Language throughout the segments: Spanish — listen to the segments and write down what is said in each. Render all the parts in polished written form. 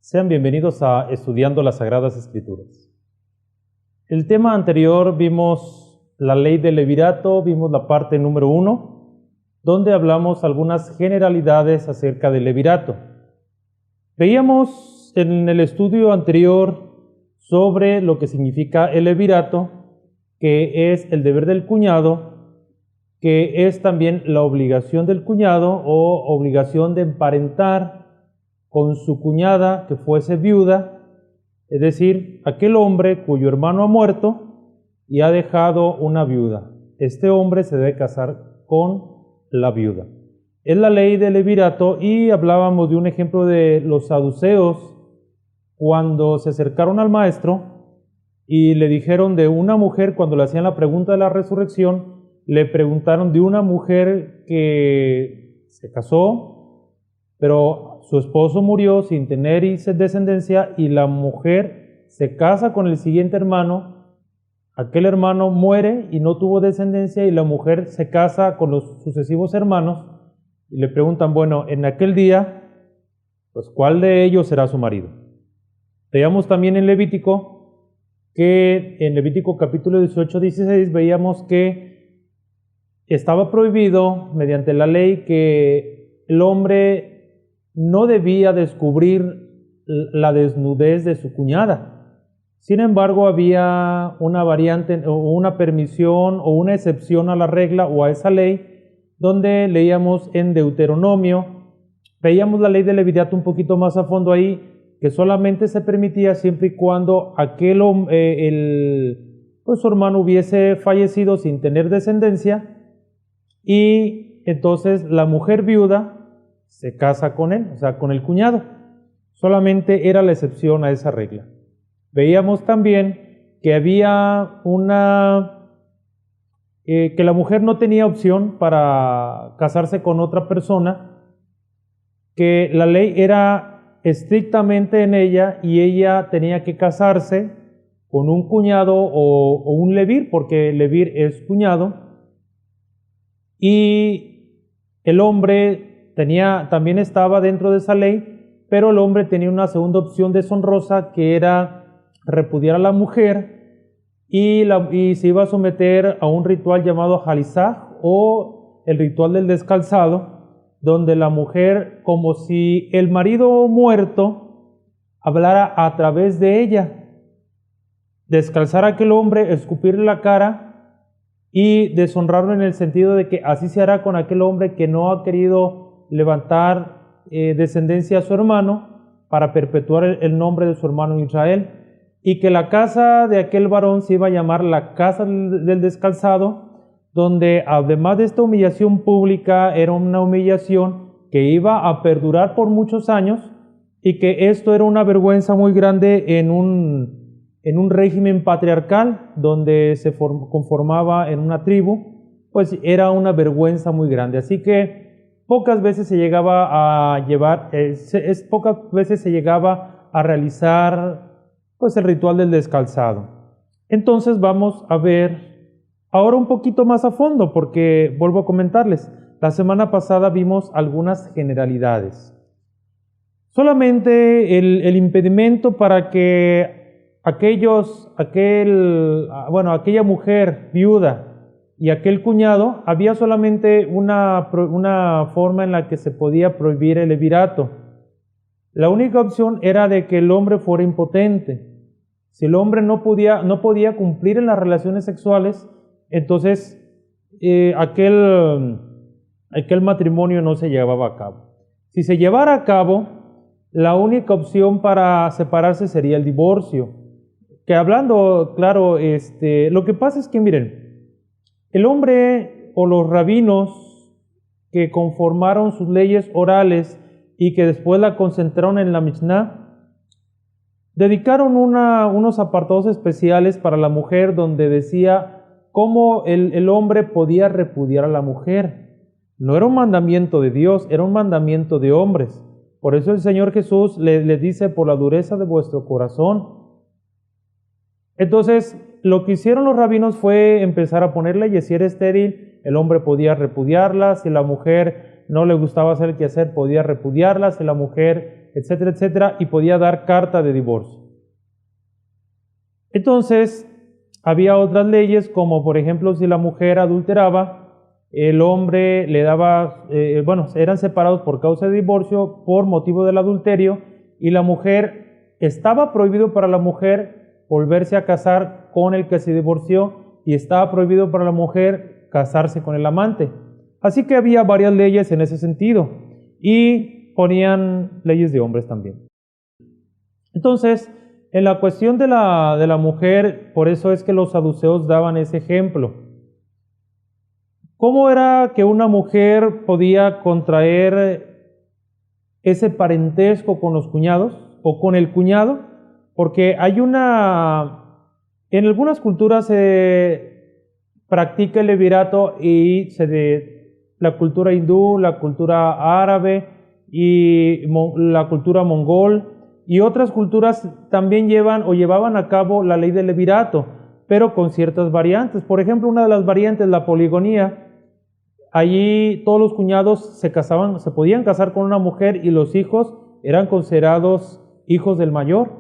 Sean bienvenidos a Estudiando las Sagradas Escrituras. El tema anterior vimos la ley del levirato, vimos la parte número 1, donde hablamos algunas generalidades acerca del levirato. Veíamos en el estudio anterior sobre lo que significa el levirato, que es el deber del cuñado, que es también la obligación del cuñado o obligación de emparentar con su cuñada que fuese viuda, es decir, aquel hombre cuyo hermano ha muerto y ha dejado una viuda. Este hombre se debe casar con la viuda. Es la ley del levirato, y hablábamos de un ejemplo de los saduceos cuando se acercaron al maestro y le dijeron de una mujer, cuando le hacían la pregunta de la resurrección, le preguntaron de una mujer que se casó, pero su esposo murió sin tener descendencia, y la mujer se casa con el siguiente hermano. Aquel hermano muere y no tuvo descendencia, y la mujer se casa con los sucesivos hermanos, y le preguntan, bueno, en aquel día, pues, ¿cuál de ellos será su marido? Veíamos también en Levítico, que en Levítico capítulo 18, 16, veíamos que estaba prohibido mediante la ley que el hombre no debía descubrir la desnudez de su cuñada. Sin embargo, había una variante o una permisión o una excepción a la regla o a esa ley, donde leíamos en Deuteronomio, veíamos la ley del levirato un poquito más a fondo ahí, que solamente se permitía siempre y cuando aquel su hermano hubiese fallecido sin tener descendencia, y entonces la mujer viuda se casa con él, o sea, con el cuñado. Solamente era la excepción a esa regla. Veíamos también que había que la mujer no tenía opción para casarse con otra persona, que la ley era estrictamente en ella, y ella tenía que casarse con un cuñado o un levir, porque levir es cuñado, y el hombre también estaba dentro de esa ley, pero el hombre tenía una segunda opción deshonrosa, que era repudiar a la mujer, y se iba a someter a un ritual llamado Jalizaj, o el ritual del descalzado, donde la mujer, como si el marido muerto hablara a través de ella, descalzar a aquel hombre, escupirle la cara y deshonrarlo, en el sentido de que así se hará con aquel hombre que no ha querido levantar descendencia a su hermano, para perpetuar el nombre de su hermano Israel, y que la casa de aquel varón se iba a llamar la casa del descalzado, donde además de esta humillación pública, era una humillación que iba a perdurar por muchos años, y que esto era una vergüenza muy grande en un régimen patriarcal donde se conformaba en una tribu, pues era una vergüenza muy grande. Así que pocas veces se llegaba a realizar pues el ritual del descalzado. Entonces vamos a ver ahora un poquito más a fondo, porque vuelvo a comentarles, la semana pasada vimos algunas generalidades. Solamente el impedimento para que aquella mujer viuda y aquel cuñado, había solamente una forma en la que se podía prohibir el levirato. La única opción era de que el hombre fuera impotente. Si el hombre no podía cumplir en las relaciones sexuales, entonces aquel matrimonio no se llevaba a cabo. Si se llevara a cabo, la única opción para separarse sería el divorcio. Que hablando, claro, lo que pasa es que, miren, el hombre o los rabinos que conformaron sus leyes orales y que después la concentraron en la Mishnah, dedicaron unos apartados especiales para la mujer, donde decía cómo el hombre podía repudiar a la mujer. No era un mandamiento de Dios, era un mandamiento de hombres. Por eso el Señor Jesús le dice, por la dureza de vuestro corazón. Entonces, lo que hicieron los rabinos fue empezar a poner leyes. Si era estéril, el hombre podía repudiarla. Si la mujer no le gustaba hacer el quehacer, podía repudiarla. Si la mujer etcétera, etcétera, y podía dar carta de divorcio. Entonces, había otras leyes, como por ejemplo, si la mujer adulteraba, el hombre le daba, eran separados por causa de divorcio por motivo del adulterio, y la mujer, estaba prohibido para la mujer volverse a casar con el que se divorció, y estaba prohibido para la mujer casarse con el amante. Así que había varias leyes en ese sentido, y ponían leyes de hombres también. Entonces, en la cuestión de la mujer, por eso es que los saduceos daban ese ejemplo. ¿Cómo era que una mujer podía contraer ese parentesco con los cuñados o con el cuñado? Porque en algunas culturas se practica el levirato y la cultura hindú, la cultura árabe y la cultura mongol y otras culturas también llevaban a cabo la ley del levirato, pero con ciertas variantes. Por ejemplo, una de las variantes, la poligonía. Allí todos los cuñados se podían casar con una mujer y los hijos eran considerados hijos del mayor.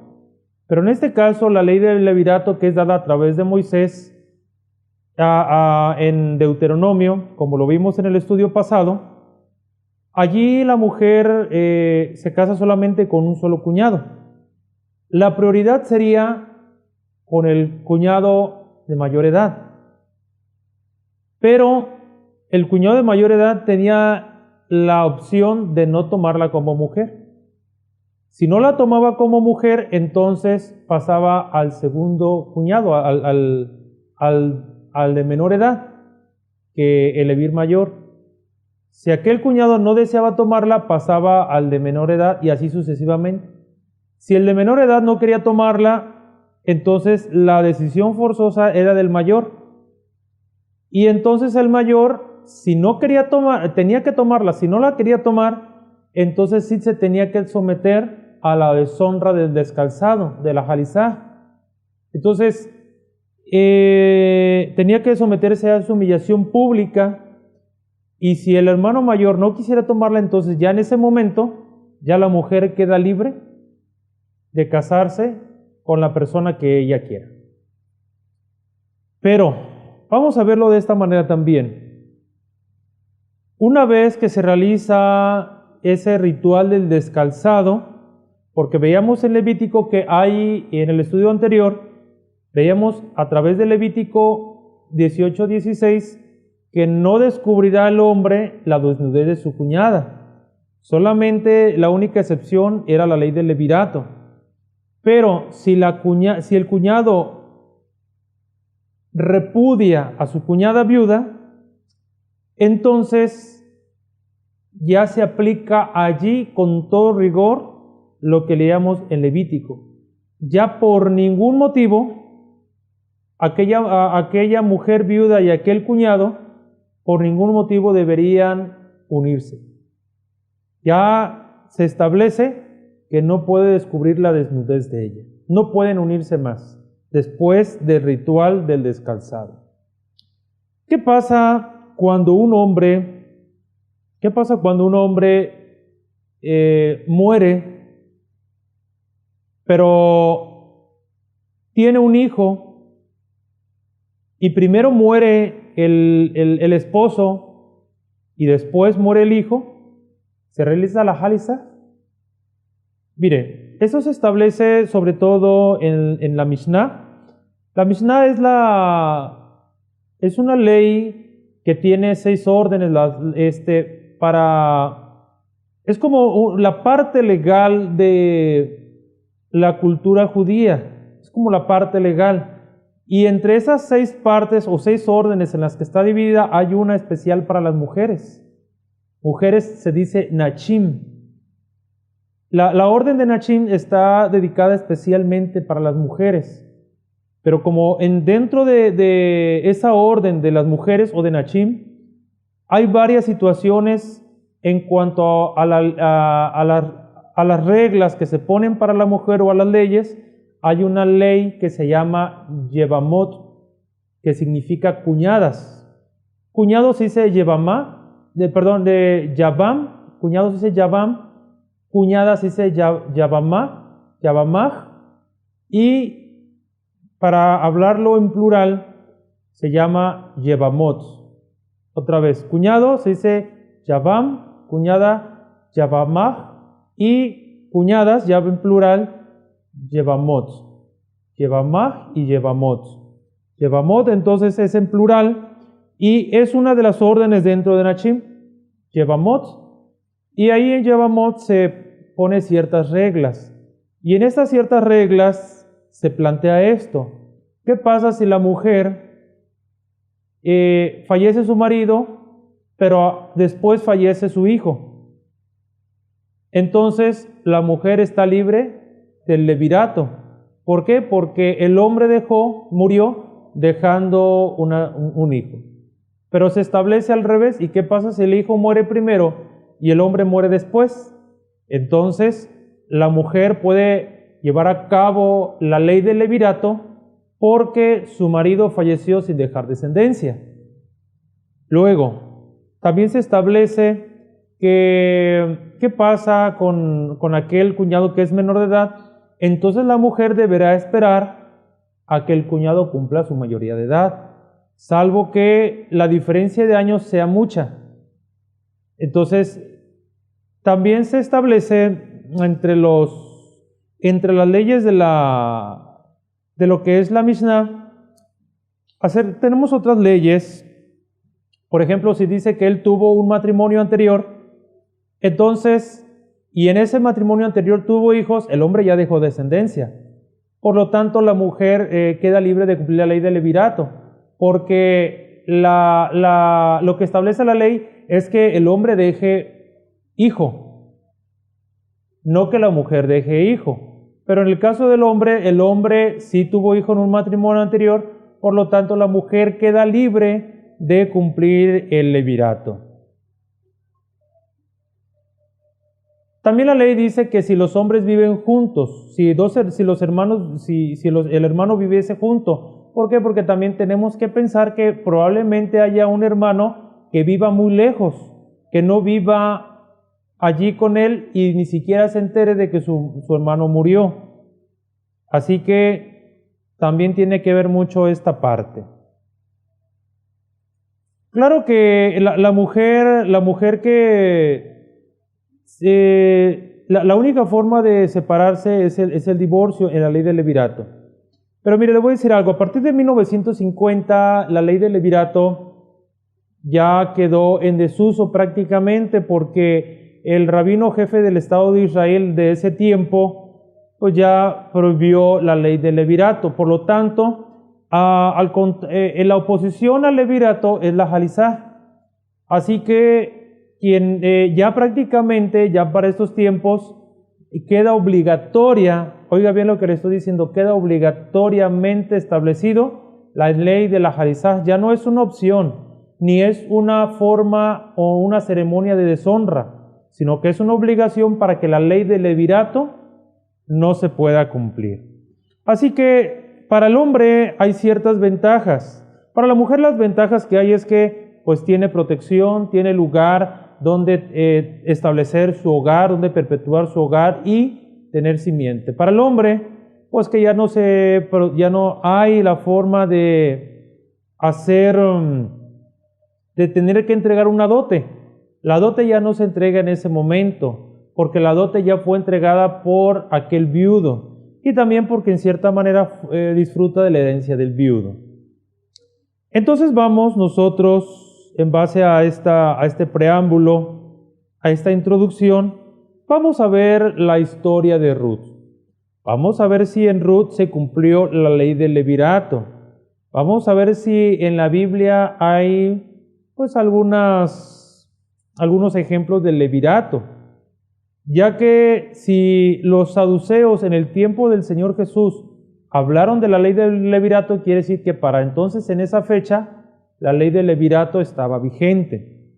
Pero en este caso, la ley del levirato, que es dada a través de Moisés en Deuteronomio, como lo vimos en el estudio pasado, allí la mujer se casa solamente con un solo cuñado. La prioridad sería con el cuñado de mayor edad. Pero el cuñado de mayor edad tenía la opción de no tomarla como mujer. Si no la tomaba como mujer, entonces pasaba al segundo cuñado, al de menor edad, que el levir mayor. Si aquel cuñado no deseaba tomarla, pasaba al de menor edad y así sucesivamente. Si el de menor edad no quería tomarla, entonces la decisión forzosa era del mayor. Y entonces el mayor, si no quería tenía que tomarla. Si no la quería tomar, entonces sí se tenía que someter a la deshonra del descalzado, de la jalizá. Entonces, tenía que someterse a su humillación pública. Y si el hermano mayor no quisiera tomarla, entonces ya en ese momento, ya la mujer queda libre de casarse con la persona que ella quiera. Pero vamos a verlo de esta manera también. Una vez que se realiza ese ritual del descalzado, porque veíamos en Levítico que hay, en el estudio anterior, veíamos a través de Levítico 18:16, que no descubrirá el hombre la desnudez de su cuñada. Solamente la única excepción era la ley del levirato. Pero si el cuñado repudia a su cuñada viuda, entonces ya se aplica allí con todo rigor lo que leíamos en Levítico. Ya por ningún motivo aquella mujer viuda y aquel cuñado por ningún motivo deberían unirse. Ya se establece que no puede descubrir la desnudez de ella. No pueden unirse más después del ritual del descalzado. ¿Qué pasa cuando un hombre muere, pero tiene un hijo y primero muere el esposo y después muere el hijo? ¿Se realiza la jaliza? Mire, eso se establece sobre todo en la Mishnah. La Mishnah es una ley que tiene 6 órdenes, es como la parte legal de la cultura judía, es como la parte legal. Y entre esas 6 partes o 6 órdenes en las que está dividida, hay una especial para las mujeres. Mujeres se dice Nachim. La orden de Nachim está dedicada especialmente para las mujeres. Pero como dentro de esa orden de las mujeres o de Nachim, hay varias situaciones en cuanto a las reglas que se ponen para la mujer o a las leyes. Hay una ley que se llama Yevamot, que significa cuñadas. Cuñado se dice Yevamá, de Yavam, cuñado se dice Yavam. cuñada se dice Yabamaj, y para hablarlo en plural se llama Yebamot. Otra vez, cuñado se dice Yabam, cuñada Yabamaj, y cuñadas, ya en plural, Yebamot. Yebamaj y Yebamot. Yebamot entonces es en plural y es una de las órdenes dentro de Nachim, Yebamot. Y ahí en Yebamot se pone ciertas reglas. Y en estas ciertas reglas se plantea esto. ¿Qué pasa si la mujer fallece su marido, pero después fallece su hijo? Entonces la mujer está libre del levirato. ¿Por qué? Porque el hombre murió dejando un hijo. Pero se establece al revés. ¿Y qué pasa si el hijo muere primero y el hombre muere después? Entonces la mujer puede llevar a cabo la ley del levirato porque su marido falleció sin dejar descendencia. Luego, también se establece ¿qué pasa con aquel cuñado que es menor de edad? Entonces la mujer deberá esperar a que el cuñado cumpla su mayoría de edad, salvo que la diferencia de años sea mucha. Entonces, también se establece entre las leyes de lo que es la Mishnah, tenemos otras leyes. Por ejemplo, si dice que él tuvo un matrimonio anterior, entonces, y en ese matrimonio anterior tuvo hijos, el hombre ya dejó descendencia. Por lo tanto, la mujer queda libre de cumplir la ley del levirato, porque lo que establece la ley es que el hombre deje hijo, no que la mujer deje hijo. Pero en el caso del hombre, el hombre sí tuvo hijo en un matrimonio anterior, por lo tanto, la mujer queda libre de cumplir el levirato. También la ley dice que si los hombres viven juntos, si el hermano viviese junto. ¿Por qué? Porque también tenemos que pensar que probablemente haya un hermano que viva muy lejos, que no viva allí con él y ni siquiera se entere de que su hermano murió. Así que también tiene que ver mucho esta parte. Claro que la mujer que la única forma de separarse es el divorcio en la ley del levirato. Pero mire, le voy a decir algo. A partir de 1950, la ley del levirato ya quedó en desuso prácticamente porque el rabino jefe del Estado de Israel de ese tiempo pues ya prohibió la ley del levirato. Por lo tanto, en la oposición al levirato es la jalizá. Así que quien ya prácticamente, ya para estos tiempos, queda obligatoria, oiga bien lo que le estoy diciendo, queda obligatoriamente establecido la ley de la jalizá. Ya no es una opción, ni es una forma o una ceremonia de deshonra, sino que es una obligación para que la ley del levirato no se pueda cumplir. Así que para el hombre hay ciertas ventajas. Para la mujer las ventajas que hay es que pues tiene protección, tiene lugar donde establecer su hogar, donde perpetuar su hogar y tener simiente. Para el hombre, pues que ya no hay la forma de de tener que entregar una dote. La dote ya no se entrega en ese momento, porque la dote ya fue entregada por aquel viudo y también porque en cierta manera disfruta de la herencia del viudo. Entonces vamos nosotros, en base a este preámbulo, a esta introducción, vamos a ver la historia de Ruth. Vamos a ver si en Ruth se cumplió la ley del levirato. Vamos a ver si en la Biblia hay pues algunos ejemplos del levirato. Ya que si los saduceos en el tiempo del Señor Jesús hablaron de la ley del levirato, quiere decir que para entonces, en esa fecha, la ley del levirato estaba vigente.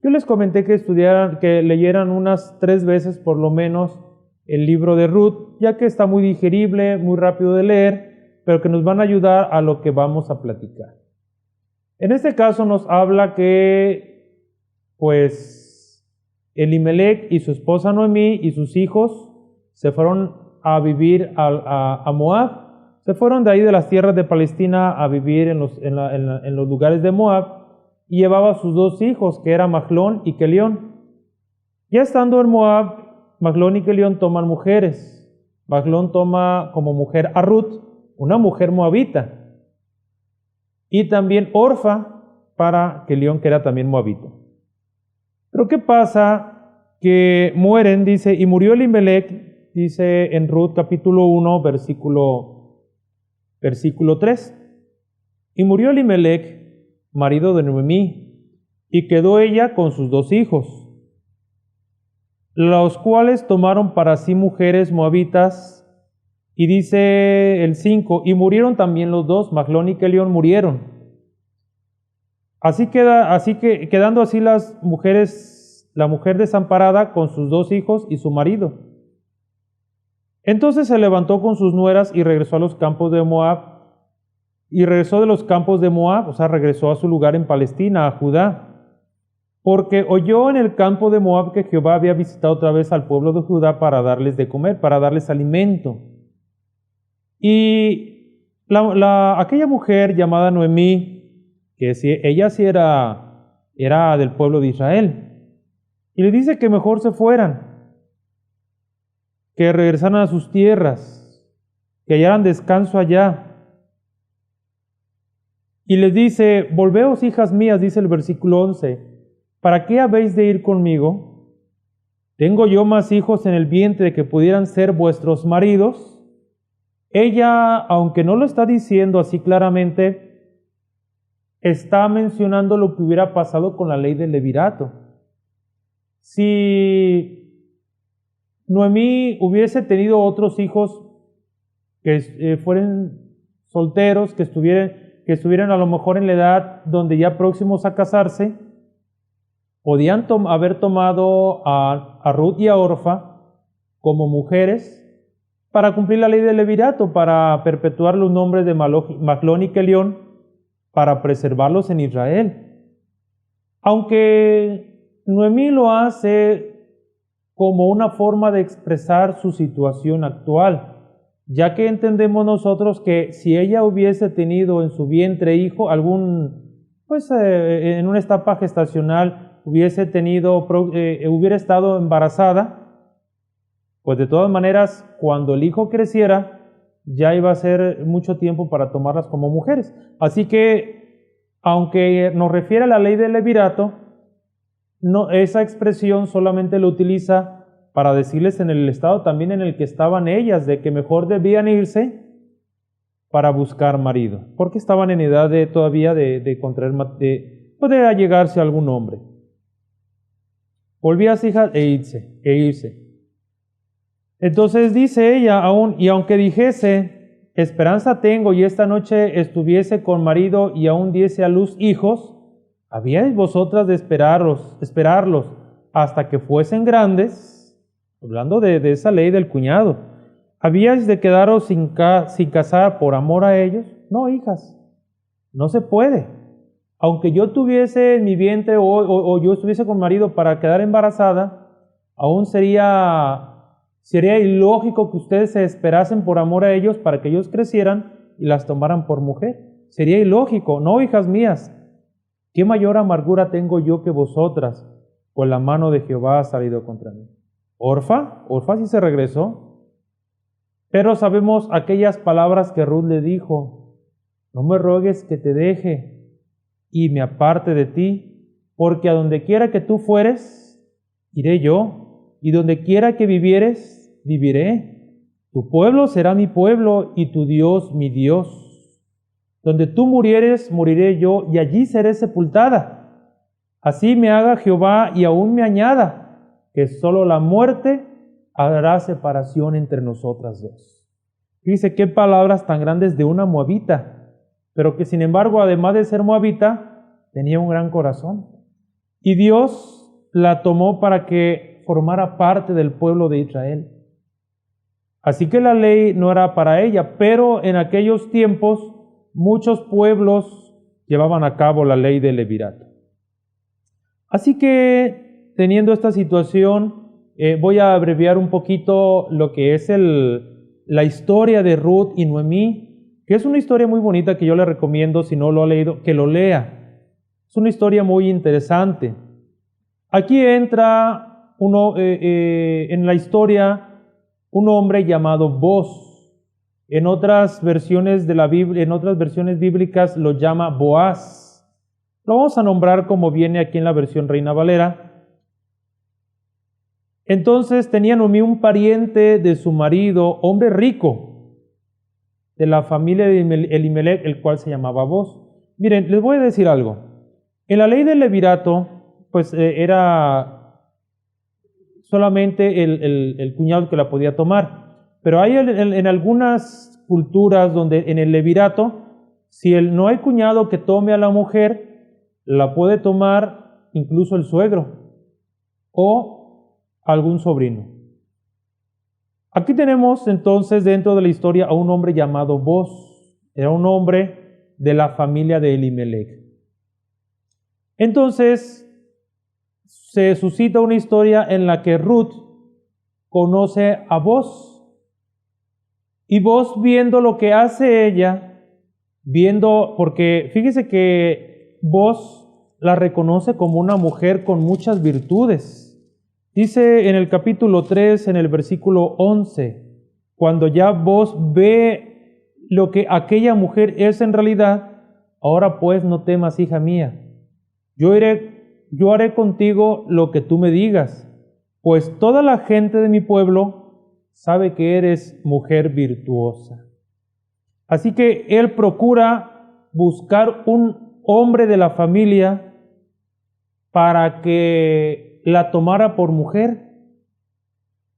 Yo les comenté que leyeran unas 3 veces por lo menos el libro de Ruth, ya que está muy digerible, muy rápido de leer, pero que nos van a ayudar a lo que vamos a platicar. En este caso nos habla que, pues, Elimelec y su esposa Noemí y sus hijos se fueron a vivir a Moab. Se fueron de ahí de las tierras de Palestina a vivir en los lugares de Moab, y llevaba a sus dos hijos, que eran Mahlón y Kelión. Ya estando en Moab, Mahlón y Kelión toman mujeres. Mahlón toma como mujer a Ruth, una mujer moabita, y también Orfa para Kelión, que era también moabita. Pero ¿qué pasa? Que mueren, dice, y murió Elimelec, dice en Ruth capítulo 1, versículo 3. Y murió Elimelec, marido de Noemí, y quedó ella con sus dos hijos, los cuales tomaron para sí mujeres moabitas. Y dice el 5, y murieron también los dos, Mahlón y Kelión murieron. Así que quedando así las mujeres, la mujer desamparada con sus dos hijos y su marido. Entonces se levantó con sus nueras y regresó a los campos de Moab. Y regresó de los campos de Moab, o sea, regresó a su lugar en Palestina, a Judá. Porque oyó en el campo de Moab que Jehová había visitado otra vez al pueblo de Judá para darles de comer, para darles alimento. Y aquella mujer llamada Noemí, que ella sí era del pueblo de Israel, y le dice que mejor se fueran, que regresaran a sus tierras, que hallaran descanso allá. Y les dice: volveos, hijas mías, dice el versículo 11, ¿para qué habéis de ir conmigo? ¿Tengo yo más hijos en el vientre que pudieran ser vuestros maridos? Ella, aunque no lo está diciendo así claramente, está mencionando lo que hubiera pasado con la ley del levirato. Si Noemí hubiese tenido otros hijos que fueran solteros, que estuvieran a lo mejor en la edad donde ya próximos a casarse, podían haber tomado a Ruth y a Orfa como mujeres para cumplir la ley del levirato, para perpetuar los nombres de Mahlón y Kelión, para preservarlos en Israel. Aunque Noemí lo hace como una forma de expresar su situación actual, ya que entendemos nosotros que si ella hubiese tenido en su vientre hijo, en una etapa gestacional hubiera estado embarazada, pues de todas maneras, cuando el hijo creciera, ya iba a ser mucho tiempo para tomarlas como mujeres. Así que, aunque nos refiere a la ley del levirato, esa expresión solamente lo utiliza para decirles en el estado también en el que estaban ellas, de que mejor debían irse para buscar marido, porque estaban en edad todavía de poder allegarse a algún hombre. Volvías, hijas, e irse. Entonces dice ella aún: y aunque dijese, esperanza tengo, y esta noche estuviese con marido y aún diese a luz hijos, ¿habíais vosotras de esperarlos hasta que fuesen grandes? Hablando de esa ley del cuñado. ¿Habíais de quedaros sin casar por amor a ellos? No, hijas, no se puede. Aunque yo tuviese en mi vientre o yo estuviese con marido para quedar embarazada, aún sería ilógico que ustedes se esperasen por amor a ellos para que ellos crecieran y las tomaran por mujer. Sería ilógico. No, hijas mías, ¿qué mayor amargura tengo yo que vosotras? Pues la mano de Jehová ha salido contra mí. Orfa sí se regresó. Pero sabemos aquellas palabras que Ruth le dijo: no me ruegues que te deje y me aparte de ti, porque a donde quiera que tú fueres, iré yo, y donde quiera que vivieres, viviré. Tu pueblo será mi pueblo y tu Dios mi Dios. Donde tú murieres, moriré yo, y allí seré sepultada. Así me haga Jehová y aún me añada, que solo la muerte hará separación entre nosotras dos. Dice, qué palabras tan grandes de una moabita, pero que sin embargo, además de ser moabita, tenía un gran corazón. Y Dios la tomó para que formara parte del pueblo de Israel. Así que la ley no era para ella, pero en aquellos tiempos muchos pueblos llevaban a cabo la ley del levirato. Así que teniendo esta situación, voy a abreviar un poquito lo que es la historia de Ruth y Noemí, que es una historia muy bonita que yo le recomiendo, si no lo ha leído, que lo lea. Es una historia muy interesante. Aquí entra en la historia un hombre llamado Boz. En otras versiones de la Biblia, en otras versiones bíblicas lo llama Boaz. Lo vamos a nombrar como viene aquí en la versión Reina Valera. Entonces tenía Noemí un pariente de su marido, hombre rico, de la familia de Elimelech, el cual se llamaba Boz. Miren, les voy a decir algo. En la ley del levirato, pues era solamente el cuñado que la podía tomar. Pero hay en algunas culturas donde en el levirato, si no hay cuñado que tome a la mujer, la puede tomar incluso el suegro o algún sobrino. Aquí tenemos entonces dentro de la historia a un hombre llamado Boz. Era un hombre de la familia de Elimelech. Entonces se suscita una historia en la que Ruth conoce a Boz. Y Boz, viendo lo que hace ella, porque fíjese que Boz la reconoce como una mujer con muchas virtudes. Dice en el capítulo 3, en el versículo 11, cuando ya Boz ve lo que aquella mujer es en realidad, ahora pues no temas, hija mía, yo haré contigo lo que tú me digas, pues toda la gente de mi pueblo sabe que eres mujer virtuosa. Así que él procura buscar un hombre de la familia para que la tomara por mujer.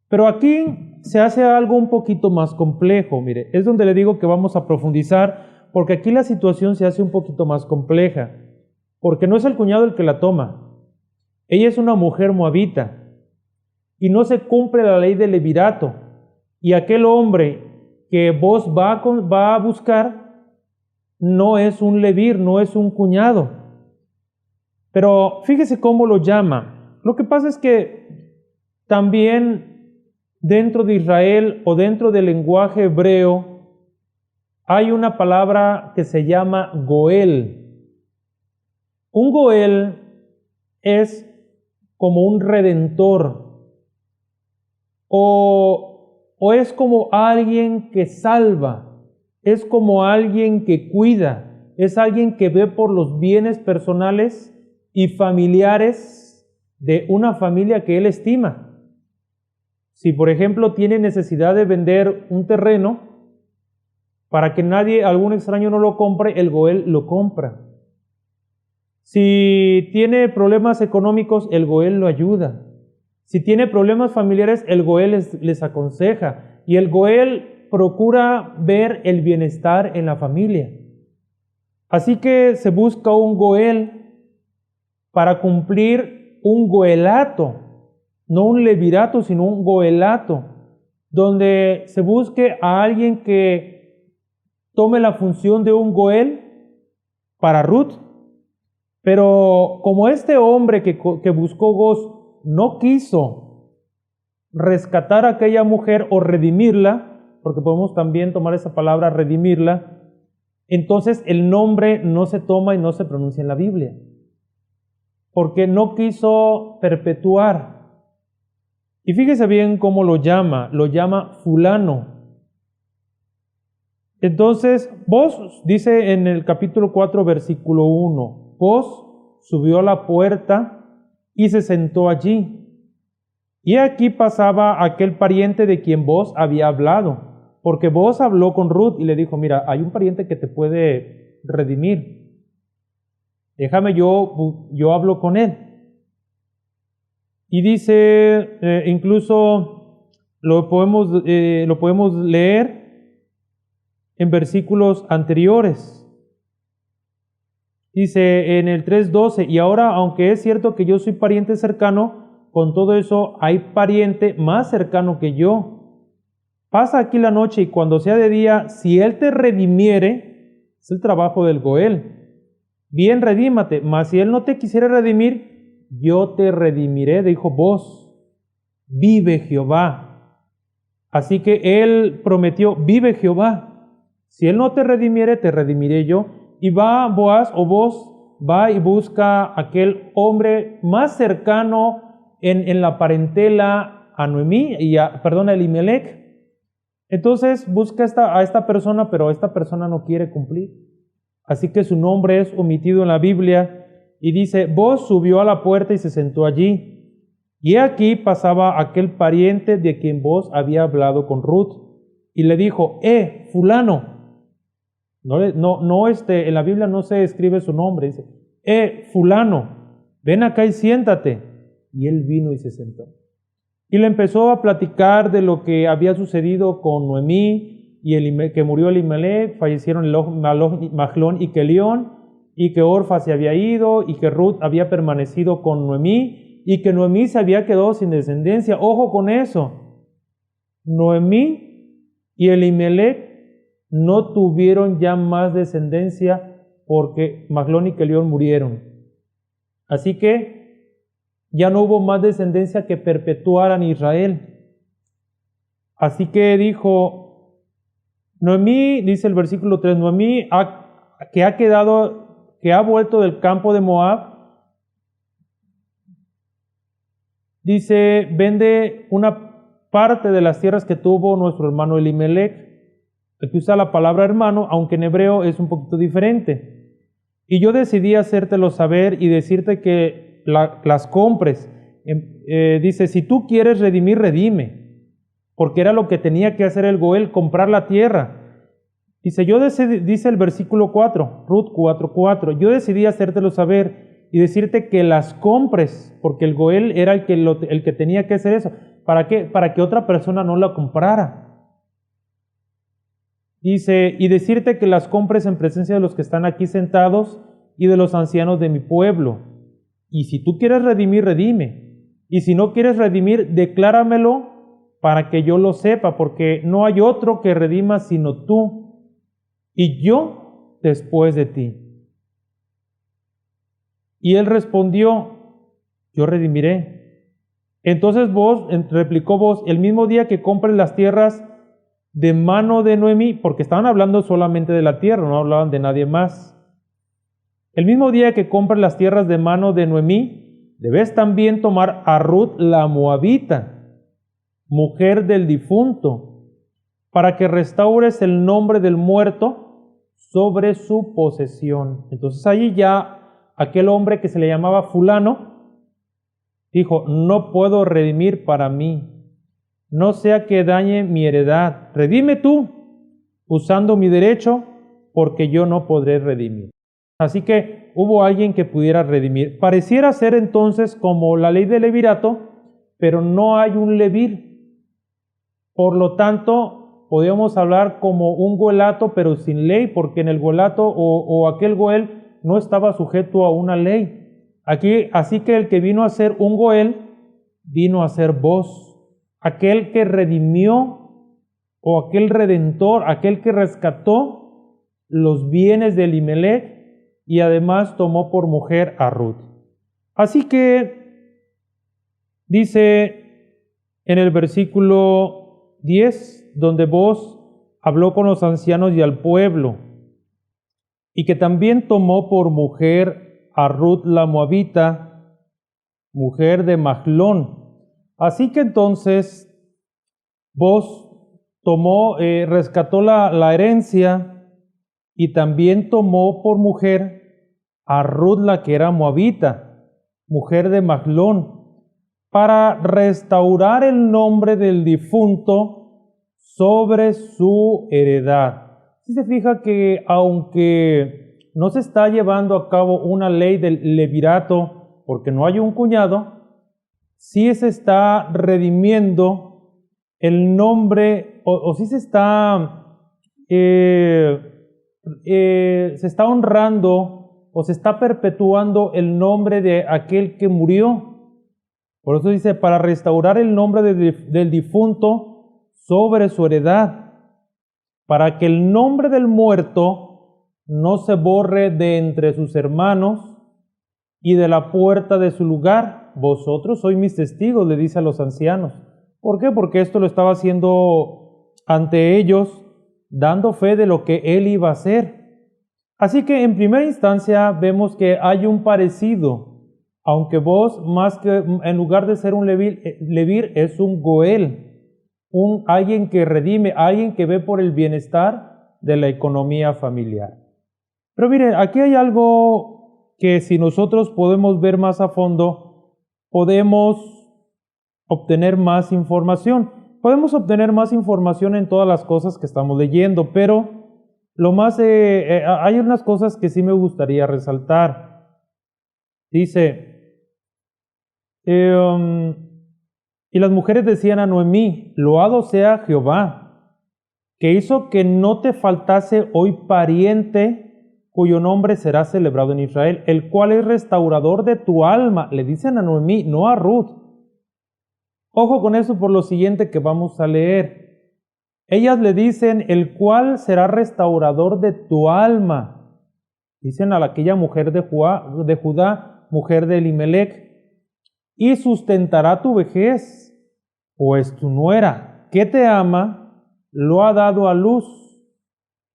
Pero aquí se hace algo un poquito más complejo. Mire, es donde le digo que vamos a profundizar, porque aquí la situación se hace un poquito más compleja, porque no es el cuñado el que la toma. Ella es una mujer moabita y no se cumple la ley del levirato. Y aquel hombre que Boz va a buscar no es un levir, no es un cuñado. Pero fíjese cómo lo llama. Lo que pasa es que también dentro de Israel o dentro del lenguaje hebreo hay una palabra que se llama Goel. Un Goel es como un redentor o es como alguien que salva, es como alguien que cuida, es alguien que ve por los bienes personales y familiares de una familia que él estima. Si, por ejemplo, tiene necesidad de vender un terreno para que algún extraño no lo compre, el Goel lo compra. Si tiene problemas económicos, el Goel lo ayuda. Si tiene problemas familiares, el Goel les aconseja. Y el Goel procura ver el bienestar en la familia. Así que se busca un Goel para cumplir un goelato, no un levirato, sino un goelato, donde se busque a alguien que tome la función de un Goel para Ruth. Pero como este hombre que buscó Boz no quiso rescatar a aquella mujer o redimirla, porque podemos también tomar esa palabra redimirla, entonces el nombre no se toma y no se pronuncia en la Biblia, porque no quiso perpetuar. Y fíjese bien cómo lo llama fulano. Entonces, Boz dice en el capítulo 4, versículo 1, Boz subió a la puerta y se sentó allí. Y aquí pasaba aquel pariente de quien Boz había hablado, porque Boz habló con Ruth y le dijo, mira, hay un pariente que te puede redimir. Déjame, yo hablo con él. Y dice, incluso lo podemos leer en versículos anteriores. Dice en el 3:12, y ahora, aunque es cierto que yo soy pariente cercano, con todo eso hay pariente más cercano que yo. Pasa aquí la noche y cuando sea de día, si él te redimiere, es el trabajo del Goel. Bien, redímate, mas si él no te quisiera redimir, yo te redimiré, dijo Booz, vive Jehová. Así que él prometió, vive Jehová, si él no te redimiere, te redimiré yo. Y va Boaz o Booz, va y busca a aquel hombre más cercano en la parentela a Noemí, a Elimelec. Entonces busca a esta persona, pero esta persona no quiere cumplir. Así que su nombre es omitido en la Biblia y dice, Booz subió a la puerta y se sentó allí. Y aquí pasaba aquel pariente de quien Booz había hablado con Ruth y le dijo, fulano. En la Biblia no se escribe su nombre, dice, fulano, ven acá y siéntate. Y él vino y se sentó. Y le empezó a platicar de lo que había sucedido con Noemí, y que murió Elimelec, fallecieron Mahlón y Kelión, y que Orfa se había ido, y que Ruth había permanecido con Noemí, y que Noemí se había quedado sin descendencia. Ojo con eso. Noemí y Elimelec no tuvieron ya más descendencia porque Mahlón y Kelión murieron. Así que ya no hubo más descendencia que perpetuaran Israel. Así que dijo, Noemí, dice el versículo 3, Noemí que ha vuelto del campo de Moab, dice, vende una parte de las tierras que tuvo nuestro hermano Elimelec. Aquí usa la palabra hermano, aunque en hebreo es un poquito diferente. Y yo decidí hacértelo saber y decirte que las compres. Dice, si tú quieres redimir, redime. Porque era lo que tenía que hacer el Goel, comprar la tierra. Dice, dice el versículo 4, Ruth 4:4, yo decidí hacértelo saber y decirte que las compres, porque el Goel era el que tenía que hacer eso. ¿Para qué? Para que otra persona no la comprara. Dice, y decirte que las compres en presencia de los que están aquí sentados y de los ancianos de mi pueblo. Y si tú quieres redimir, redime. Y si no quieres redimir, decláramelo para que yo lo sepa, porque no hay otro que redima sino tú, y yo después de ti. Y él respondió, yo redimiré. Entonces replicó Booz, el mismo día que compres las tierras de mano de Noemí, porque estaban hablando solamente de la tierra, no hablaban de nadie más. El mismo día que compres las tierras de mano de Noemí, debes también tomar a Ruth la moabita, mujer del difunto, para que restaures el nombre del muerto sobre su posesión. Entonces allí ya aquel hombre que se le llamaba fulano dijo, no puedo redimir para mí, no sea que dañe mi heredad. Redime tú, usando mi derecho, porque yo no podré redimir. Así que hubo alguien que pudiera redimir. Pareciera ser entonces como la ley del levirato, pero no hay un levir. Por lo tanto, podríamos hablar como un goelato, pero sin ley, porque en el goelato o aquel goel no estaba sujeto a una ley. Así que el que vino a ser un goel, vino a ser Booz. Aquel que redimió, o aquel redentor, aquel que rescató los bienes de Elimelec y además tomó por mujer a Ruth. Así que dice en el versículo 10, donde Booz habló con los ancianos y al pueblo, y que también tomó por mujer a Ruth la moabita, mujer de Mahlón. Así que entonces Booz rescató la herencia y también tomó por mujer a Ruth la que era moabita, mujer de Mahlón, para restaurar el nombre del difunto sobre su heredad. Si se fija que aunque no se está llevando a cabo una ley del levirato porque no hay un cuñado, sí se está redimiendo el nombre, o sí se está honrando o se está perpetuando el nombre de aquel que murió. Por eso dice, para restaurar el nombre del difunto sobre su heredad, para que el nombre del muerto no se borre de entre sus hermanos, y de la puerta de su lugar. Vosotros sois mis testigos, le dice a los ancianos. ¿Por qué? Porque esto lo estaba haciendo ante ellos, dando fe de lo que él iba a hacer. Así que en primera instancia vemos que hay un parecido, aunque vos, más que en lugar de ser un levir es un goel, alguien que redime, alguien que ve por el bienestar de la economía familiar. Pero miren, aquí hay algo que si nosotros podemos ver más a fondo, podemos obtener más información. Podemos obtener más información en todas las cosas que estamos leyendo, pero hay unas cosas que sí me gustaría resaltar. Dice, y las mujeres decían a Noemí, loado sea Jehová, que hizo que no te faltase hoy pariente cuyo nombre será celebrado en Israel, el cual es restaurador de tu alma. Le dicen a Noemí, no a Ruth. Ojo con eso por lo siguiente que vamos a leer. Ellas le dicen, el cual será restaurador de tu alma. Dicen a aquella mujer de Judá, mujer de Elimelech, y sustentará tu vejez, pues tu nuera, que te ama, lo ha dado a luz,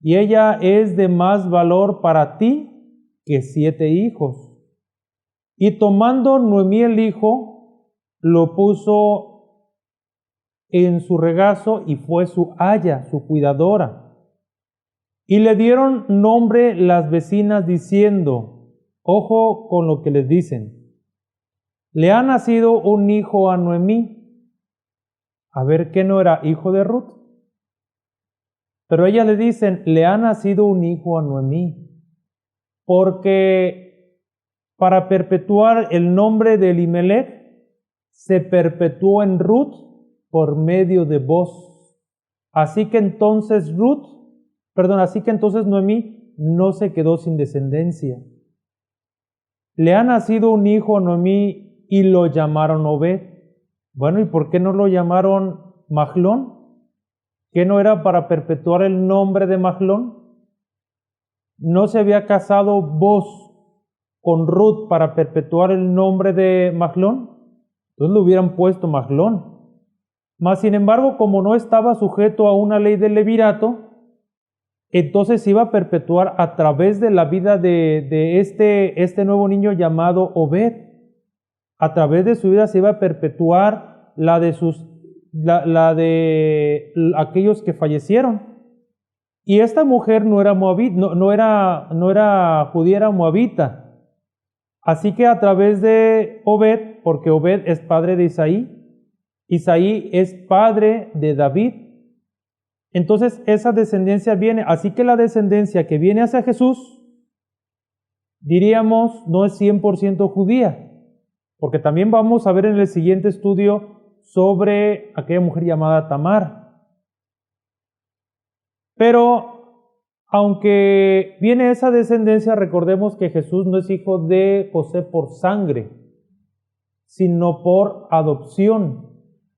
y ella es de más valor para ti que 7 hijos. Y tomando Noemí el hijo, lo puso en su regazo y fue su aya, su cuidadora. Y le dieron nombre las vecinas diciendo, ojo con lo que les dicen, le ha nacido un hijo a Noemí. A ver, ¿qué no era hijo de Ruth? Pero ellas le dicen, le ha nacido un hijo a Noemí, porque para perpetuar el nombre de Elimelech se perpetuó en Ruth por medio de Boz. Así que entonces Noemí no se quedó sin descendencia. Le ha nacido un hijo a Noemí y lo llamaron Obed. Bueno, ¿y por qué no lo llamaron Mahlón? ¿Qué no era para perpetuar el nombre de Mahlón? ¿No se había casado Boz con Ruth para perpetuar el nombre de Mahlón? Entonces le hubieran puesto Mahlón. Mas, sin embargo, como no estaba sujeto a una ley del levirato, entonces se iba a perpetuar a través de la vida de este nuevo niño llamado Obed. A través de su vida se iba a perpetuar la de aquellos que fallecieron. Y esta mujer no era moabita, no era judía, era moabita. Así que a través de Obed, porque Obed es padre de Isaí es padre de David. Entonces esa descendencia viene, así que la descendencia que viene hacia Jesús, diríamos, no es 100% judía, porque también vamos a ver en el siguiente estudio sobre aquella mujer llamada Tamar. Pero aunque viene esa descendencia, recordemos que Jesús no es hijo de José por sangre, sino por adopción.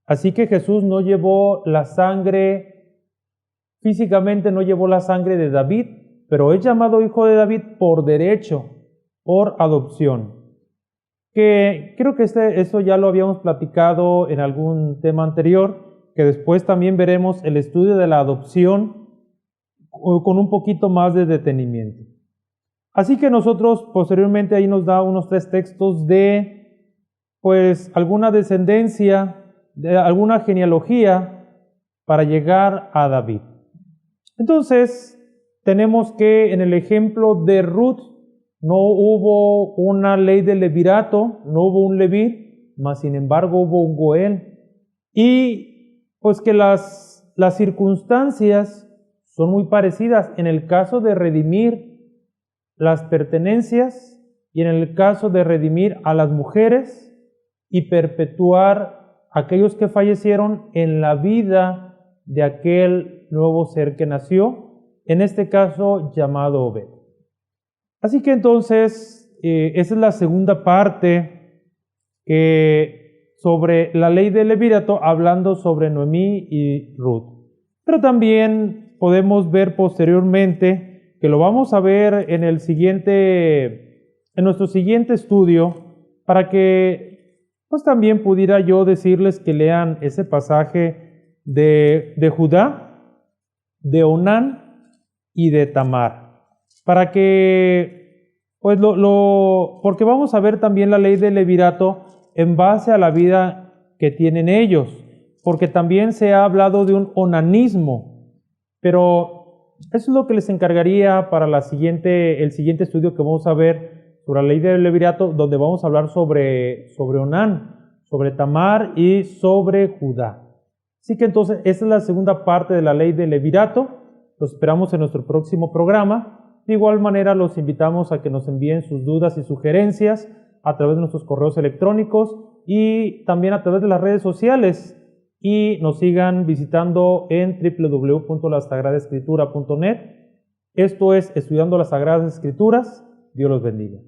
Así que Jesús no llevó la sangre, físicamente no llevó la sangre de David, pero es llamado hijo de David por derecho, por adopción. Que creo que eso ya lo habíamos platicado en algún tema anterior, que después también veremos el estudio de la adopción con un poquito más de detenimiento. Así que nosotros posteriormente ahí nos da unos 3 textos de pues alguna descendencia, de alguna genealogía para llegar a David. Entonces tenemos que en el ejemplo de Ruth no hubo una ley de levirato, no hubo un levir, mas sin embargo hubo un goel. Y pues que las circunstancias son muy parecidas en el caso de redimir las pertenencias y en el caso de redimir a las mujeres y perpetuar aquellos que fallecieron en la vida de aquel nuevo ser que nació, en este caso llamado Obed. Así que entonces, esa es la segunda parte sobre la ley del levirato, hablando sobre Noemí y Ruth. Pero también podemos ver posteriormente, que lo vamos a ver en el siguiente en nuestro siguiente estudio para que pues también pudiera yo decirles que lean ese pasaje de Judá, de Onán y de Tamar, para que pues porque vamos a ver también la ley del levirato en base a la vida que tienen ellos, porque también se ha hablado de un onanismo, pero eso es lo que les encargaría para el siguiente estudio que vamos a ver sobre la ley del levirato, donde vamos a hablar sobre Onán, sobre Tamar y sobre Judá. Así que entonces, esta es la segunda parte de la ley del levirato. Los esperamos en nuestro próximo programa. De igual manera, los invitamos a que nos envíen sus dudas y sugerencias a través de nuestros correos electrónicos y también a través de las redes sociales. Y nos sigan visitando en www.lasagradaescritura.net. Esto es Estudiando las Sagradas Escrituras. Dios los bendiga.